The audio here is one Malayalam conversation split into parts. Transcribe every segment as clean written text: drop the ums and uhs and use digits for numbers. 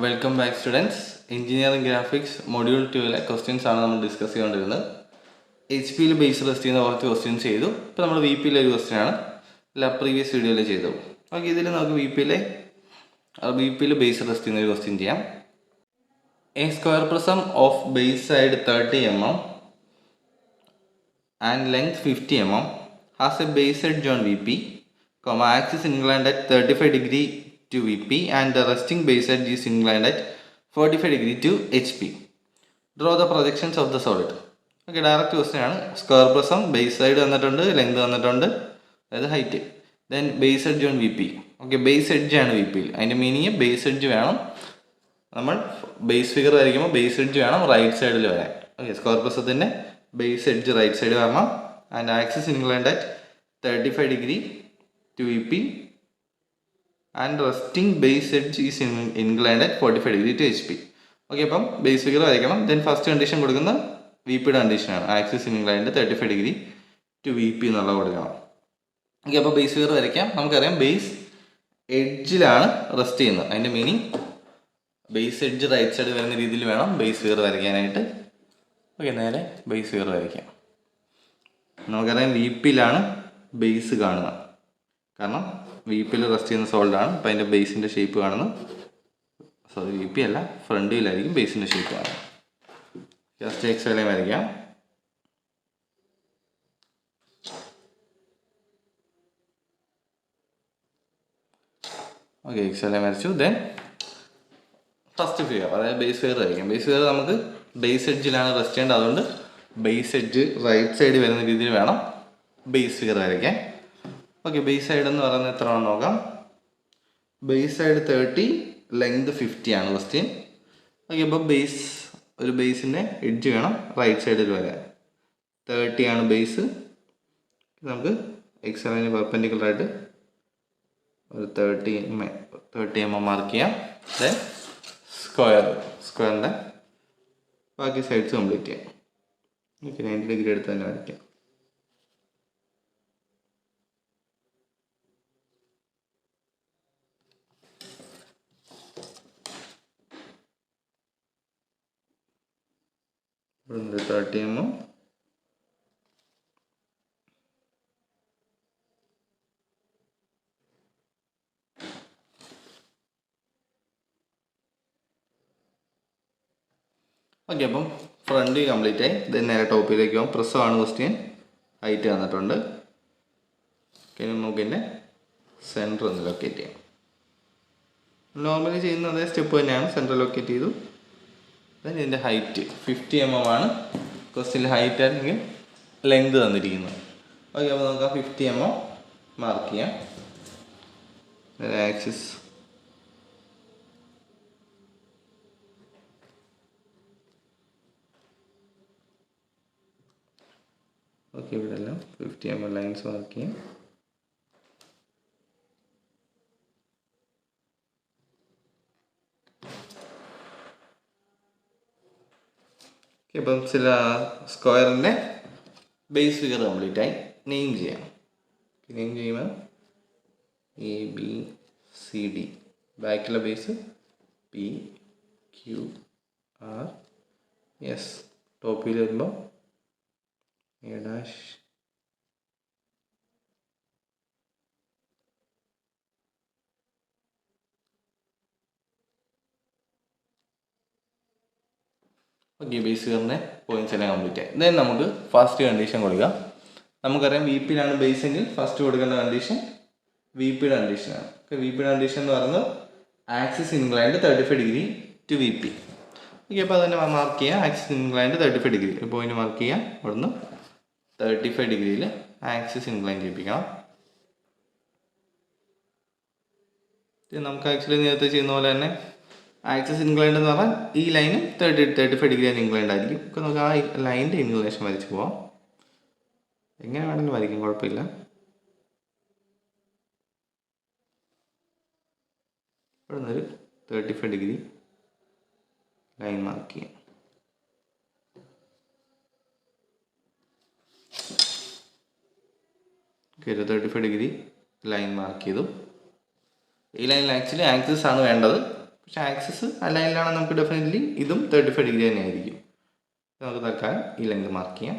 Welcome back students. Engineering graphics module 2 questions ആണ് നമ്മൾ ഡിസ്കസ് ചെയ്തുകൊണ്ടിരുന്നത്. എച്ച് പിയിൽ ബേസ് ടെസ്റ്റ് ചെയ്യുന്ന കുറച്ച് ക്വസ്റ്റ്യൻസ് ചെയ്തു. ഇപ്പോൾ നമ്മൾ വി പിയിലെ ഒരു ക്വസ്റ്റ്യൻ ആണ് പ്രീവിയസ് വീഡിയോയിൽ ചെയ്തു. ഓക്കെ, ഇതിൽ നമുക്ക് വി പിയിൽ ബേസ് ടെസ്റ്റ് ചെയ്യുന്ന ഒരു ക്വസ്റ്റ്യൻ ചെയ്യാം. A square prism of base side 30 mm and length 50 mm has a base edge on VP, axis inclined at 35 degree to VP and the resting base edge is inclined at 45 degree to HP. Draw the projections of the solid. Okay, direct question ആണ്. സ്ക്വയർ പ്രിസം, ബേസ് സൈഡ് തന്നിട്ടുണ്ട്, ലെങ്ത് തന്നിട്ടുണ്ട്, അതായത് height. Then base edge on VP. Okay, base edge ആണ് VP. അതിൻ്റെ മീനിങ് ബേസ് എഡ്ജ് വേണം, നമ്മൾ ബേസ് ഫിഗർ വരയ്ക്കുമ്പോൾ ബേസ് എഡ്ജ് വേണം റൈറ്റ് സൈഡിൽ വരാൻ. ഓക്കെ, സ്ക്വയർ പ്രിസത്തിൻ്റെ ബേസ് എഡ്ജ് റൈറ്റ് സൈഡ് വരണം. And axis inclined at 35 degree to VP and resting base edge is inclined at 45 degree to HP. Okay, അപ്പം ബേസ് ഫിഗർ വരയ്ക്കണം. ദെൻ ഫസ്റ്റ് കണ്ടീഷൻ കൊടുക്കുന്ന VP യുടെ കണ്ടീഷനാണ്. Axis inclined 35 degree to VP എന്നുള്ളത് കൊടുക്കണം. ഓക്കെ, അപ്പോൾ ബേസ് ഫിഗർ വരയ്ക്കാം. നമുക്കറിയാം ബേസ് എഡ്ജിലാണ് റെസ്റ്റ് ചെയ്യുന്നത്. അതിൻ്റെ meaning base edge right side വരുന്ന രീതിയിൽ വേണം ബേസ് ഫിഗർ വരയ്ക്കാനായിട്ട്. ഓക്കെ, നേരെ ബേസ് ഫിഗർ വരയ്ക്കാം. നമുക്കറിയാം VPയിലാണ് ബേസ് കാണുന്നത്, കാരണം VPയിൽ റെസ്റ്റ് ചെയ്യുന്ന സോൾഡാണ്. അപ്പോൾ അതിൻ്റെ ബേസിൻ്റെ ഷേപ്പ് കാണുന്നത്, സോറി VP അല്ല, ഫ്രണ്ട് വീലായിരിക്കും ബേസിൻ്റെ ഷേപ്പ് കാണുന്നത്. ജസ്റ്റ് എക്സ് വരയ്ക്കാം. ഓക്കെ, എക്സ് വരച്ചു. ദെൻ ഫസ്റ്റ് ഫിഗർ, അതായത് ബേസ് ഫിഗർ വരയ്ക്കാം. ബേസ് ഫിഗർ നമുക്ക് ബേസ് എഡ്ജിലാണ് റെസ്റ്റ് ചെയ്യേണ്ടത്, അതുകൊണ്ട് ബേസ് എഡ്ജ് റൈറ്റ് സൈഡ് വരുന്ന രീതിയിൽ വേണം ബേസ് ഫിഗർ വരയ്ക്കാൻ. ഓക്കെ, ബേസ് സൈഡ് എന്ന് പറയുന്നത് എത്ര ആണെന്ന് നോക്കാം. ബേസ് സൈഡ് 30, ലെങ്ത് 50 ആണ് ക്വസ്റ്റ്യൻ. ഓക്കെ, അപ്പോൾ ഒരു ബേസിൻ്റെ എഡ്ജ് വേണം റൈറ്റ് സൈഡിൽ വരാൻ. 30 ആണ് ബേസ്. നമുക്ക് എക്സ് ലൈനിന് പെർപെൻഡിക്കുലറായിട്ട് ഒരു 30 mm മാർക്ക് ചെയ്യാം. ദെൻ സ്ക്വയറിൻ്റെ ബാക്കി സൈഡ്സ് കംപ്ലീറ്റ് ചെയ്യാം. ഓക്കെ, 90 ഡിഗ്രി എടുത്ത് തന്നെ വരയ്ക്കാം. ഇവിടെ 30 mm, ഓക്കെ. അപ്പം ഫ്രണ്ട് കംപ്ലീറ്റ് ആയി. ദെൻ നേരെ ടോപ്പിലേക്ക് പോകും. പ്രസമാണ് ക്വസ്റ്റ്യൻ, ഹൈറ്റ് തന്നിട്ടുണ്ട്. നമുക്ക് ഇതിൻ്റെ സെൻറ്റർ ഒന്ന് ലൊക്കേറ്റ് ചെയ്യാം. നോർമലി ചെയ്യുന്ന അതേ സ്റ്റെപ്പ് തന്നെയാണ്. സെൻറ്റർ ലൊക്കേറ്റ് ചെയ്തു. ദെൻ ഇതിൻ്റെ ഹൈറ്റ് 50 mm ആണ് ക്വസ്റ്റ്യനിൽ ഹൈറ്റ് അല്ലെങ്കിൽ ലെങ്ത് തന്നിരിക്കുന്നത്. ഓക്കെ, അപ്പോൾ നമുക്ക് ആ 50 mm മാർക്ക് ചെയ്യാം. ആക്സിസ് ഓക്കെ, ഇവിടെ എല്ലാം 50 mm ലൈൻസ് മാർക്ക് ചെയ്യാം. ഇപ്പം ചില സ്ക്വയറിൻ്റെ ബേസ് ഫിഗർ കംപ്ലീറ്റ് ആയി. നെയിം ചെയ്യാം. നെയിം ചെയ്യുമ്പോൾ ABCD, ബാക്കിലെ ബേസ് PQRS, ടോപ്പിൽ വരുമ്പോൾ A dash, ഓക്കെ, ബേസ് ഫിഗറിൻ്റെ പോയിന്റ്സ് എല്ലാം കംപ്ലീറ്റ് ആയി. ദെൻ നമുക്ക് ഫസ്റ്റ് കണ്ടീഷൻ കൊടുക്കാം. നമുക്കറിയാം VPയിലാണ് ബേസ് എങ്കിൽ ഫസ്റ്റ് കൊടുക്കേണ്ട കണ്ടീഷൻ VPയുടെ കണ്ടീഷനാണ്. ഓക്കെ, VPയുടെ കണ്ടീഷൻ എന്ന് പറയുന്നത് axis inclined 35 degree to VP. Okay, അപ്പോൾ അതന്നെ മാർക്ക് ചെയ്യാം. ആക്സിസ് ഇൻക്ലൈൻഡ് 35 degree ഒരു പോയിന്റ് മാർക്ക് ചെയ്യാം. അവിടുന്ന് 35 ഡിഗ്രിയിൽ ആക്സിസ് ഇൻക്ലൈൻ ചെയ്യിപ്പിക്കണം. നമുക്ക് ആക്ച്വലി നേരത്തെ ചെയ്യുന്ന പോലെ തന്നെ ആക്സിസ് ഇൻക്ലൈൻഡ് എന്ന് പറഞ്ഞാൽ ഈ ലൈനും 35 ഡിഗ്രി ഇൻക്ലൈൻഡ് ആയിരിക്കും. ഒക്കെ നമുക്ക് ആ ലൈനിൻ്റെ ഇൻക്ലിനേഷൻ വരച്ച് പോവാം. എങ്ങനെ വേണമെങ്കിലും വരയ്ക്കും, കുഴപ്പമില്ല. ഇവിടെ നിന്നൊരു 35 ഡിഗ്രി ലൈൻ മാർക്ക് ചെയ്യാം. ഒരു 35 ഡിഗ്രി ലൈൻ മാർക്ക് ചെയ്തു. ഈ ലൈനിൽ ആക്ച്വലി ആക്സിസ് ആണ് വേണ്ടത്, പക്ഷേ ആക്സിസ് ആ ലൈനിലാണെങ്കിൽ നമുക്ക് ഡെഫിനറ്റ്ലി ഇതും 35 ഡിഗ്രി തന്നെ ആയിരിക്കും. നമുക്ക് തൽക്കാലം ഈ ലെങ്ത് മാർക്ക് ചെയ്യാം.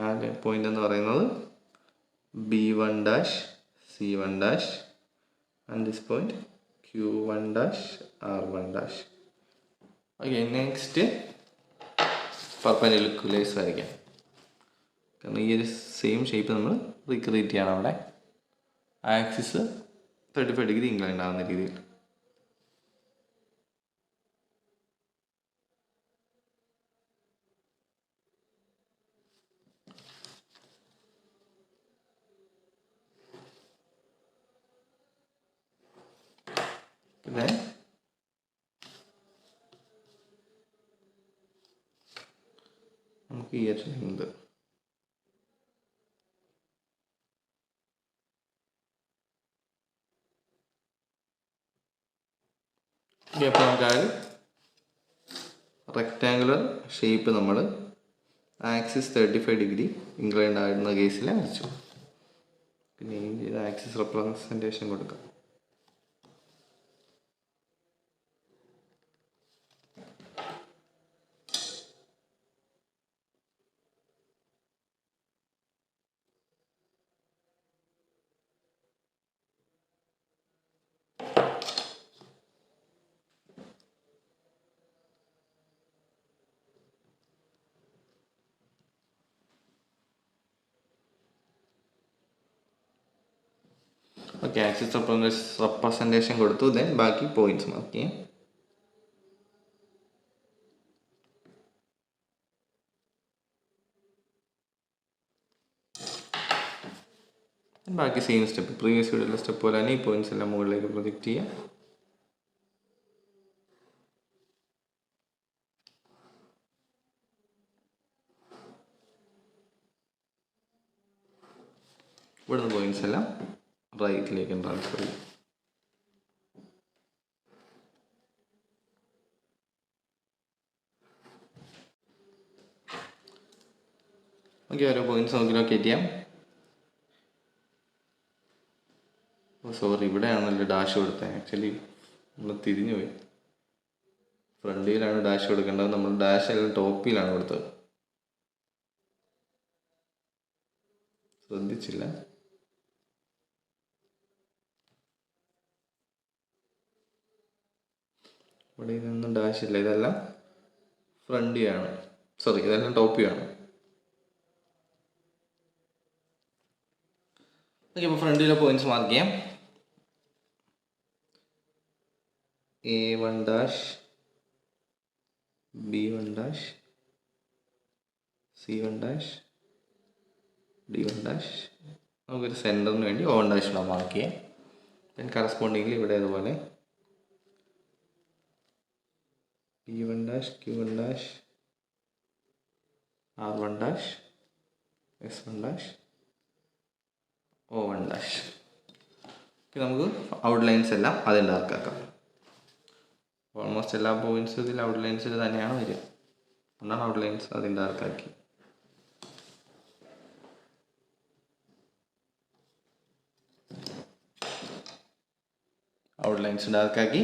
ആദ്യ പോയിന്റ് എന്ന് പറയുന്നത് B1 dash C1 dash and this point Q1 dash R1 dash. Okay, next perpendiculars വരയ്ക്കാം. കാരണം ഈ ഒരു സെയിം ഷേപ്പ് നമ്മൾ റീക്രിയേറ്റ് ചെയ്യണം. അവിടെ ആക്സിസ് 35 ഡിഗ്രി ഇൻക്ലൈൻഡ് ആവുന്ന രീതിയിൽ. പിന്നെ നമുക്ക് ഈ ലെങ്ത് അപ്പോൾ നമുക്ക് റെക്റ്റാങ്കുലർ ഷേപ്പ് നമ്മൾ ആക്സിസ് 35 ഡിഗ്രി ഇൻക്ലൈൻഡ് ആയിരുന്ന കേസിൽ വരച്ചു. പിന്നെ ഈ ആക്സിസ് റെപ്രസെൻറ്റേഷൻ കൊടുക്കാം. ഓക്കെ, ആക്സിസ് റെപ്രസെൻറ്റേഷൻ കൊടുത്തു. ദെൻ ബാക്കി പോയിന്റ്സ് മാർക്ക് ചെയ്യാം. ബാക്കി സെയിം സ്റ്റെപ്പ്, പ്രീവിയസ് വീഡിയോയിലെ സ്റ്റെപ്പ് പോലെ തന്നെ ഈ പോയിന്റ്സ് എല്ലാം മുകളിലേക്ക് പ്രൊജക്റ്റ് ചെയ്യാം. ഇവിടുന്ന് പോയിന്റ്സ് എല്ലാം റൈറ്റിലേക്ക് ട്രാൻസ്ഫർ ചെയ്യും. ഓക്കെ, ഓരോ പോയിന്റ്സ് നമുക്ക് ലൊക്കേറ്റ് ചെയ്യാം. സോറി, ഇവിടെയാണല്ലോ ഡാഷ് കൊടുത്തത്. ആക്ച്വലി നമ്മൾ തിരിഞ്ഞു പോയി. ഫ്രണ്ടിലാണ് ഡാഷ് കൊടുക്കേണ്ടത്, നമ്മൾ ഡാഷ് എല്ലാം ടോപ്പിലാണ് കൊടുത്തത്, ശ്രദ്ധിച്ചില്ല. ഇവിടെ ഇതൊന്നും ഡാഷ് ഇല്ല, ഇതെല്ലാം ഫ്രണ്ടിയാണ്, സോറി ഇതെല്ലാം ടോപ്പിയാണ്. ഓക്കെ, അപ്പോൾ ഫ്രണ്ടിലെ പോയിന്റ്സ് മാർക്ക് ചെയ്യാം. A1 dash, B1 dash, C1 dash, D1 dash. നമുക്കൊരു സെൻറ്ററിന് വേണ്ടി O1 dash ഇവിടെ മാർക്ക് ചെയ്യാം. ദെൻ കറസ്പോണ്ടിങ്ങിൽ ഇവിടെ അതുപോലെ P1 dash, Q1 dash, R1 dash, S1 dash, O1 dash. നമുക്ക് ഔട്ട്ലൈൻസ് എല്ലാം അതിൻ്റെ ഡാർക്കാക്കാം. ഓൾമോസ്റ്റ് എല്ലാ പോയിന്റ്സും ഇതിൽ ഔട്ട്ലൈൻസിൽ തന്നെയാണ് വരിക. ഒന്നാണ് ഔട്ട്ലൈൻസ് അതിൻ്റെ ഡാർക്കാക്കി. ഔട്ട്ലൈൻസ് ഡാർക്കാക്കി.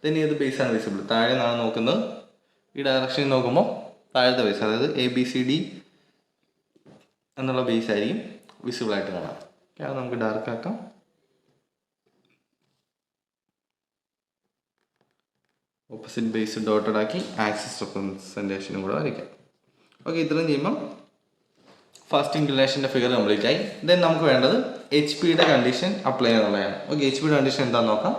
ദെൻ ഏത് ബേസാണ് വിസിബിൾ? താഴെ നിന്നാണ് നോക്കുന്നത്. ഈ ഡയറക്ഷനിൽ നോക്കുമ്പോൾ താഴത്തെ ബേസ്, അതായത് ABCD എന്നുള്ള ബേസ് ആയിരിക്കും വിസിബിളായിട്ട് കാണാം. അത് നമുക്ക് ഡാർക്കാക്കാം. ഓപ്പോസിറ്റ് ബേസ് ഡോട്ടഡ് ആക്കി ആക്സിസ് റെപ്രസെൻറ്റേഷനും കൂടെ വരയ്ക്കാം. ഓക്കെ, ഇത്രയും ചെയ്യുമ്പം ഫസ്റ്റ് ഇൻക്ലിനേഷൻ്റെ ഫിഗർ കംപ്ലീറ്റ് ആയി. ദെൻ നമുക്ക് വേണ്ടത് HP-യുടെ കണ്ടീഷൻ അപ്ലൈ ചെയ്യാനുള്ളതാണ്. ഓക്കെ, HP-യുടെ കണ്ടീഷൻ എന്താണെന്ന് നോക്കാം.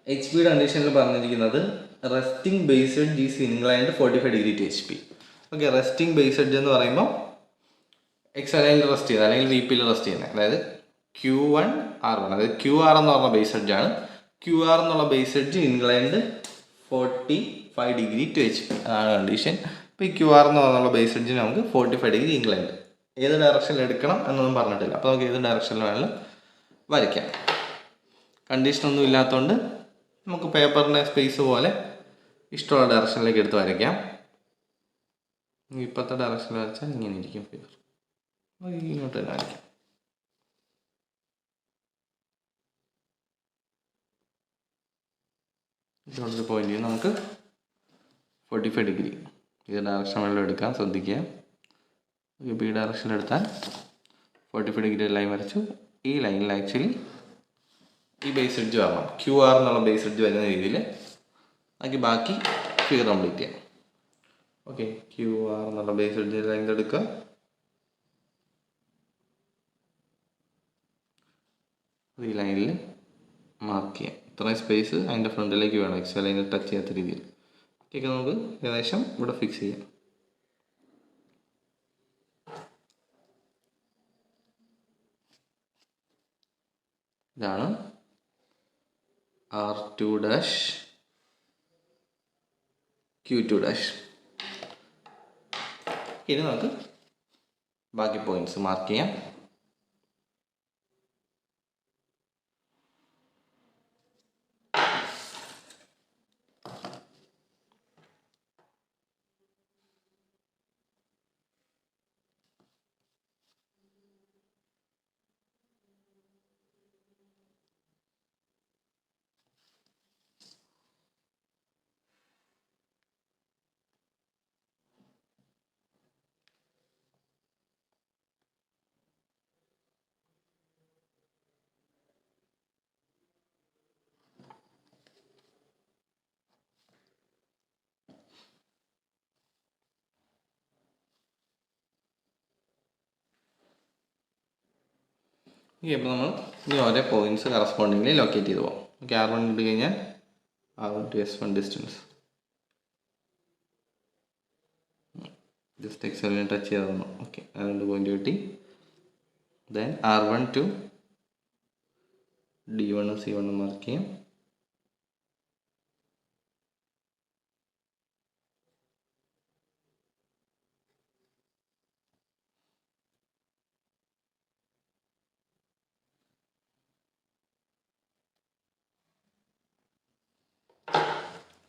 HP-യുടെ കണ്ടീഷനിൽ പറഞ്ഞിരിക്കുന്നത് resting base edge is inclined 45 degree to HP. Okay, resting base edge എന്ന് പറയുമ്പോൾ X ലൈനിൽ റെസ്റ്റ് ചെയ്യുന്നത് അല്ലെങ്കിൽ VP-യിൽ റെസ്റ്റ് ചെയ്യുന്നത്, അതായത് Q1 R1, അതായത് QR എന്ന് പറഞ്ഞ ബേസ് എഡ്ജാണ്. QR എന്നുള്ള base edge inclined 45 degree to HP, അതാണ് കണ്ടീഷൻ. ഇപ്പോൾ ഈ QR എന്ന് പറഞ്ഞുള്ള ബേസ് എഡ്ജിന് നമുക്ക് 45 ഡിഗ്രി ഇൻക്ലൈൻഡ്. ഏത് ഡയറക്ഷനിൽ എടുക്കണം എന്നൊന്നും പറഞ്ഞിട്ടില്ല, അപ്പോൾ നമുക്ക് ഏത് ഡയറക്ഷനിൽ വേണമെങ്കിലും വരയ്ക്കാം. കണ്ടീഷനൊന്നും ഇല്ലാത്തതുകൊണ്ട് നമുക്ക് പേപ്പറിൻ്റെ സ്പേസ് പോലെ ഇഷ്ടമുള്ള ഡയറക്ഷനിലേക്ക് എടുത്ത് വരയ്ക്കാം. ഇപ്പോഴത്തെ ഡയറക്ഷനിൽ വരച്ചാൽ ഇങ്ങനെ ഇരിക്കും ഫിഗർ. ഇങ്ങോട്ട് തന്നെ വരയ്ക്കാം. ഇങ്ങോട്ടൊരു പോയിന്റ് ചെയ്യും. നമുക്ക് 45 ഡിഗ്രി ഈ ഡയറക്ഷൻ വെള്ളം എടുക്കാൻ ശ്രദ്ധിക്കുക. ഇപ്പോൾ ഈ ഡയറക്ഷനിൽ എടുത്താൽ 45 ഡിഗ്രി ലൈൻ വരച്ചു. ഈ ലൈനിൽ ആക്ച്വലി ഈ ബേസ് എഡ്ജ് വരണം. QR എന്നുള്ള ബേസ് എഡ്ജ് വരുന്ന രീതിയിൽ ബാക്കി ഫിഗർ കംപ്ലീറ്റ് ചെയ്യാം. ഓക്കെ, QR എന്നുള്ള ബേസ് എഡ്ജ് ലൈൻ എടുക്കുക. ഈ ലൈനിൽ മാർക്ക് ചെയ്യാം. ഇത്രയും സ്പേസ് അതിൻ്റെ ഫ്രണ്ടിലേക്ക് വേണം, എക്സ്ട്രാ ലൈനിൽ ടച്ച് ചെയ്യാത്ത രീതിയിൽ. ഓക്കെ, നമുക്ക് ഏകദേശം ഇവിടെ ഫിക്സ് ചെയ്യാം. ഇതാണ് R2', Q2'. ഇനി നമുക്ക് ബാക്കി പോയിന്റ്സ് മാർക്ക് ചെയ്യാം. ഇപ്പോൾ നമ്മൾ ഈ ഓരോ പോയിന്റ്സ് കറസ്പോണ്ടിങ്ങിലി ലൊക്കേറ്റ് ചെയ്ത് പോകാം. ഓക്കെ, R1 ഇട്ട് കഴിഞ്ഞാൽ R1 to S1 distance just എക്സലിനെ ടച്ച് ചെയ്ത് തന്നു. ഓക്കെ, അതുകൊണ്ട് പോയിന്റ് കിട്ടി. Then R1 to D1 C1 mark ചെയ്യാം.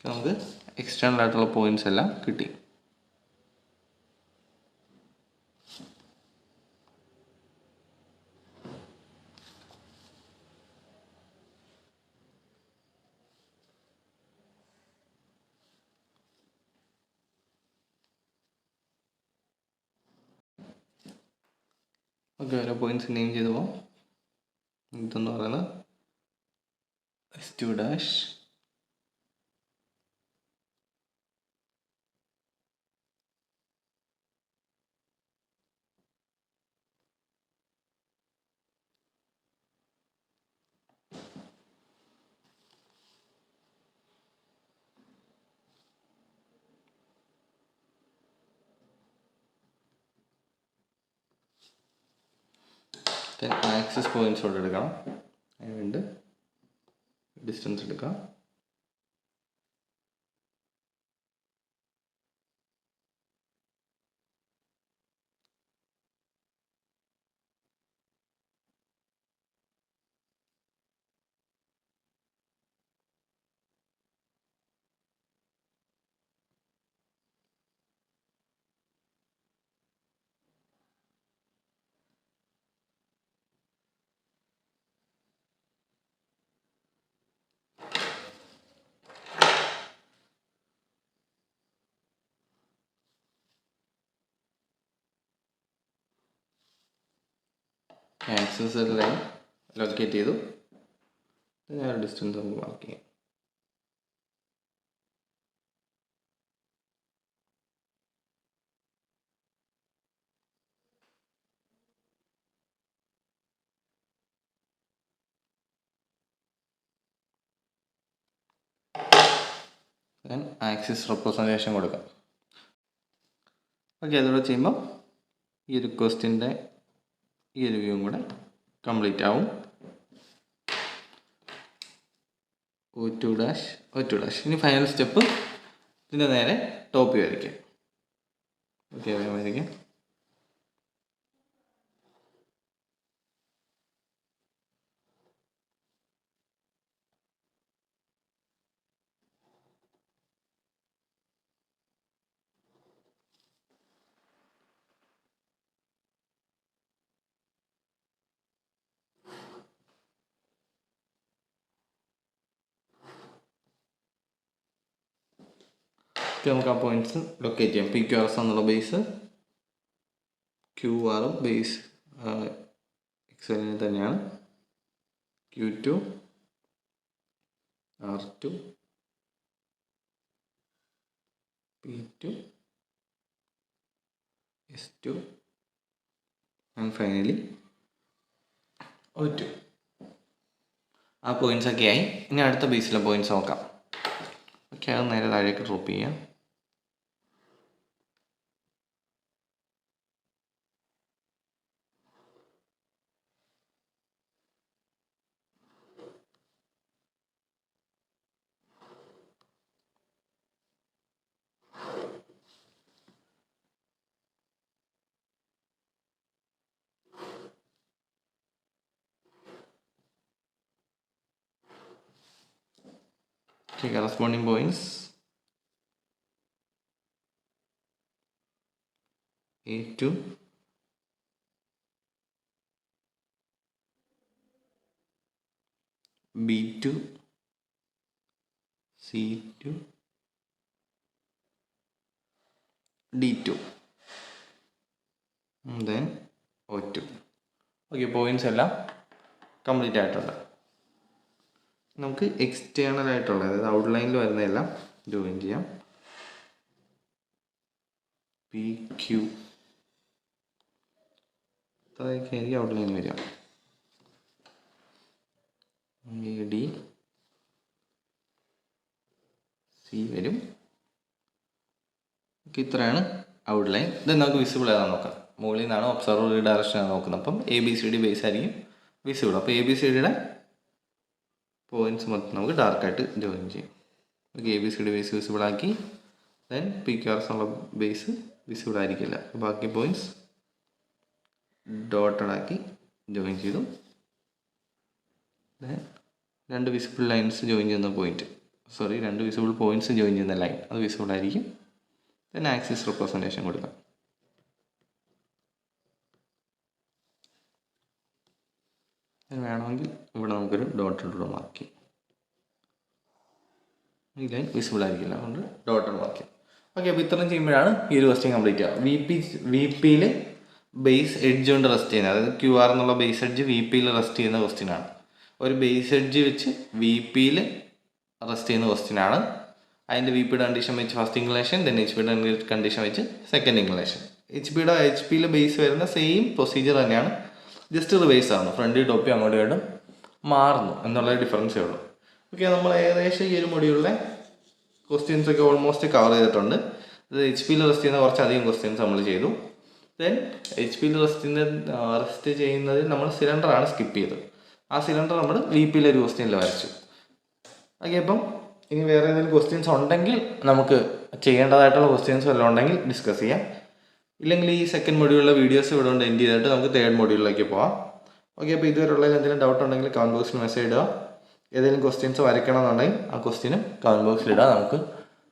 നമുക്ക് എക്സ്റ്റേണൽ ആയിട്ടുള്ള പോയിന്റ്സ് എല്ലാം കിട്ടി. ഓക്കെ, ഓരോ പോയിന്റ്സ് നെയിം ചെയ്ത് പോകാം. ഇതെന്ന് പറയുന്നത് S2', ആക്സിസ് പോയിന്റ്സ് കൊണ്ട് എടുക്കണം. അതിനുവേണ്ടി ഡിസ്റ്റൻസ് എടുക്കാം. ആക്സിസ് ലൈൻ ലൊക്കേറ്റ് ചെയ്തു. ഡിസ്റ്റൻസ് നമുക്ക് മാർക്ക് ചെയ്യാം. ദെൻ ആക്സിസ് റെപ്രസെൻറ്റേഷൻ കൊടുക്കാം. ഓക്കെ, അതുകൂടെ ചെയ്യുമ്പോൾ ഈ ഒരു ക്വസ്റ്റ്യൻ്റെ ഈ ഒരു വ്യൂവും കൂടെ കംപ്ലീറ്റ് ആവും. O2'. ഇനി ഫൈനൽ സ്റ്റെപ്പ് ഇതിൻ്റെ നേരെ ടോപ്പ് വരയ്ക്കാം. ഓക്കെ, വരയ്ക്കാം. നമുക്ക് ആ പോയിന്റ്സ് ലൊക്കേറ്റ് ചെയ്യാം. പി ക്യു ആർ എസ് എന്നുള്ള ബേസ്, ക്യു ആറും ബേസ് എക്സലിന് തന്നെയാണ്. Q2, R2, P2, S2 and finally O2. ആ പോയിന്റ്സ് ഒക്കെ ആയി. ഇനി അടുത്ത ബേസിലെ പോയിന്റ്സ് നോക്കാം. ഓക്കെ, അത് നേരെ താഴേക്ക് ഡ്രോപ്പ് ചെയ്യാം. Okay, corresponding points A2, B2, C2, D2 and then O2. Okay, points എല്ലാം കംപ്ലീറ്റ് ആയിട്ടുണ്ട്. നമുക്ക് എക്സ്റ്റേണൽ ആയിട്ടുള്ള, അതായത് ഔട്ട്ലൈനിൽ വരുന്നതെല്ലാം ജോയിൻ ചെയ്യാം. പി ക്യു ഇത്രയൊക്കെ ആയിരിക്കും ഔട്ട്ലൈൻ വരിക. എ ഡി സി വരും. ഇത്രയാണ് ഔട്ട്ലൈൻ. ഇത് നമുക്ക് വിസിബിൾ ഏതാണെന്ന് നോക്കാം. മുകളിൽ നിന്നാണ് ഒബ്സർവർ ഡയറക്ഷനാണ് നോക്കുന്നത്. അപ്പം A B C D base ആയിരിക്കും വിസിബിൾ. അപ്പോൾ എ ബി സി ഡിയുടെ പോയിന്റ്സ് മൊത്തം നമുക്ക് ഡാർക്കായിട്ട് ജോയിൻ ചെയ്യും. Okay, A B C D base visible ആക്കി. Then P Q R S ഉള്ള ബേസ് വിസിബിൾ ആയിരിക്കില്ല. ബാക്കി പോയിന്റ്സ് ഡോട്ടഡ് ആക്കി ജോയിൻ ചെയ്തു. ദെൻ രണ്ട് വിസിബിൾ ലൈൻസ് ജോയിൻ ചെയ്യുന്ന രണ്ട് വിസിബിൾ പോയിന്റ്സ് ജോയിൻ ചെയ്യുന്ന ലൈൻ അത് വിസിബിൾ ആയിരിക്കും. ദെൻ ആക്സിസ് റെപ്രസെൻറ്റേഷൻ കൊടുക്കാം. വേണമെങ്കിൽ ഇവിടെ നമുക്കൊരു ഡോട്ടഡ് മാർക്ക് ചെയ്യും. ഈ ലൈൻ വിസിബിൾ ആയിരിക്കില്ല, അതുകൊണ്ട് ഡോട്ടഡ് മാർക്ക് ചെയ്യും. ഓക്കെ, അപ്പോൾ ഇത്രയും ചെയ്യുമ്പോഴാണ് ഈ ഒരു ക്വസ്റ്റ്യൻ കംപ്ലീറ്റ് ആവുക. വി പിയിൽ ബേസ് എഡ്ജ് കൊണ്ട് റെസ്റ്റ് ചെയ്യുന്നത്, അതായത് ക്യു ആർ എന്നുള്ള ബേസ് എഡ്ജ് വി പിയിൽ റെസ്റ്റ് ചെയ്യുന്ന ക്വസ്റ്റ്യനാണ്. ഒരു ബേസ് എഡ്ജ് വെച്ച് വി പിയിൽ റെസ്റ്റ് ചെയ്യുന്ന ക്വസ്റ്റ്യനാണ്. അതിൻ്റെ വി പിയുടെ കണ്ടീഷൻ വെച്ച് ഫസ്റ്റ് ഇംഗ്ലേഷൻ, ദെൻ എച്ച് പിയുടെ കണ്ടീഷൻ വെച്ച് സെക്കൻഡ് ഇംഗ്ലേഷൻ. എച്ച് പിയിൽ ബേസ് വരുന്ന സെയിം പ്രൊസീജിയർ തന്നെയാണ്, ജസ്റ്റ് റിവേഴ്സ് ആവുന്നു. ഫ്രണ്ട് ടോപ്പി അങ്ങോട്ടും ഇങ്ങോട്ടും മാറുന്നു എന്നുള്ള ഡിഫറൻസേ ഉള്ളൂ. ഓക്കെ, നമ്മൾ ഏകദേശം ഈ ഒരു മൊഡ്യൂളിലെ ക്വസ്റ്റ്യൻസ് ഒക്കെ ഓൾമോസ്റ്റ് കവർ ചെയ്തിട്ടുണ്ട്. അത് എച്ച് പിയിൽ റെസ്റ്റ് ചെയ്യുന്ന കുറച്ചധികം ക്വസ്റ്റ്യൻസ് നമ്മൾ ചെയ്തു. ദെൻ എച്ച് പിയിൽ റെസ്റ്റ് ചെയ്യുന്നതിൽ നമ്മൾ സിലിണ്ടറാണ് സ്കിപ്പ് ചെയ്തത്. ആ സിലിണ്ടർ നമ്മൾ വി പിയിലെ ഒരു ക്വസ്റ്റ്യനിൽ വരച്ചു. ഓക്കെ, അപ്പം ഇനി വേറെ ഏതെങ്കിലും ക്വസ്റ്റ്യൻസ് ഉണ്ടെങ്കിൽ നമുക്ക് ചെയ്യേണ്ടതായിട്ടുള്ള ക്വസ്റ്റ്യൻസ് വല്ലതും ഉണ്ടെങ്കിൽ ഡിസ്കസ് ചെയ്യാം. ഇല്ലെങ്കിൽ ഈ സെക്കൻഡ് മൊഡ്യൂളിലെ വീഡിയോസ് ഇവിടെ കൊണ്ട് എൻഡ് ചെയ്തിട്ട് നമുക്ക് തേർഡ് മൊഡ്യൂളിലേക്ക് പോകാം. ഓക്കെ, അപ്പോൾ ഇതുവരെയുള്ള എന്തെങ്കിലും ഡൗട്ട് ഉണ്ടെങ്കിൽ കമൻറ്റ് ബോക്സിൽ മെസ്സേജ് ഇടുക. ഏതെങ്കിലും ക്വസ്റ്റ്യൻസ് വരയ്ക്കണം എന്നുണ്ടെങ്കിൽ ആ ക്വസ്റ്റ്യനും കമൻറ്റ് ബോക്സിൽ ഇടുക, നമുക്ക്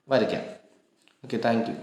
വരയ്ക്കാം. Okay, thank you.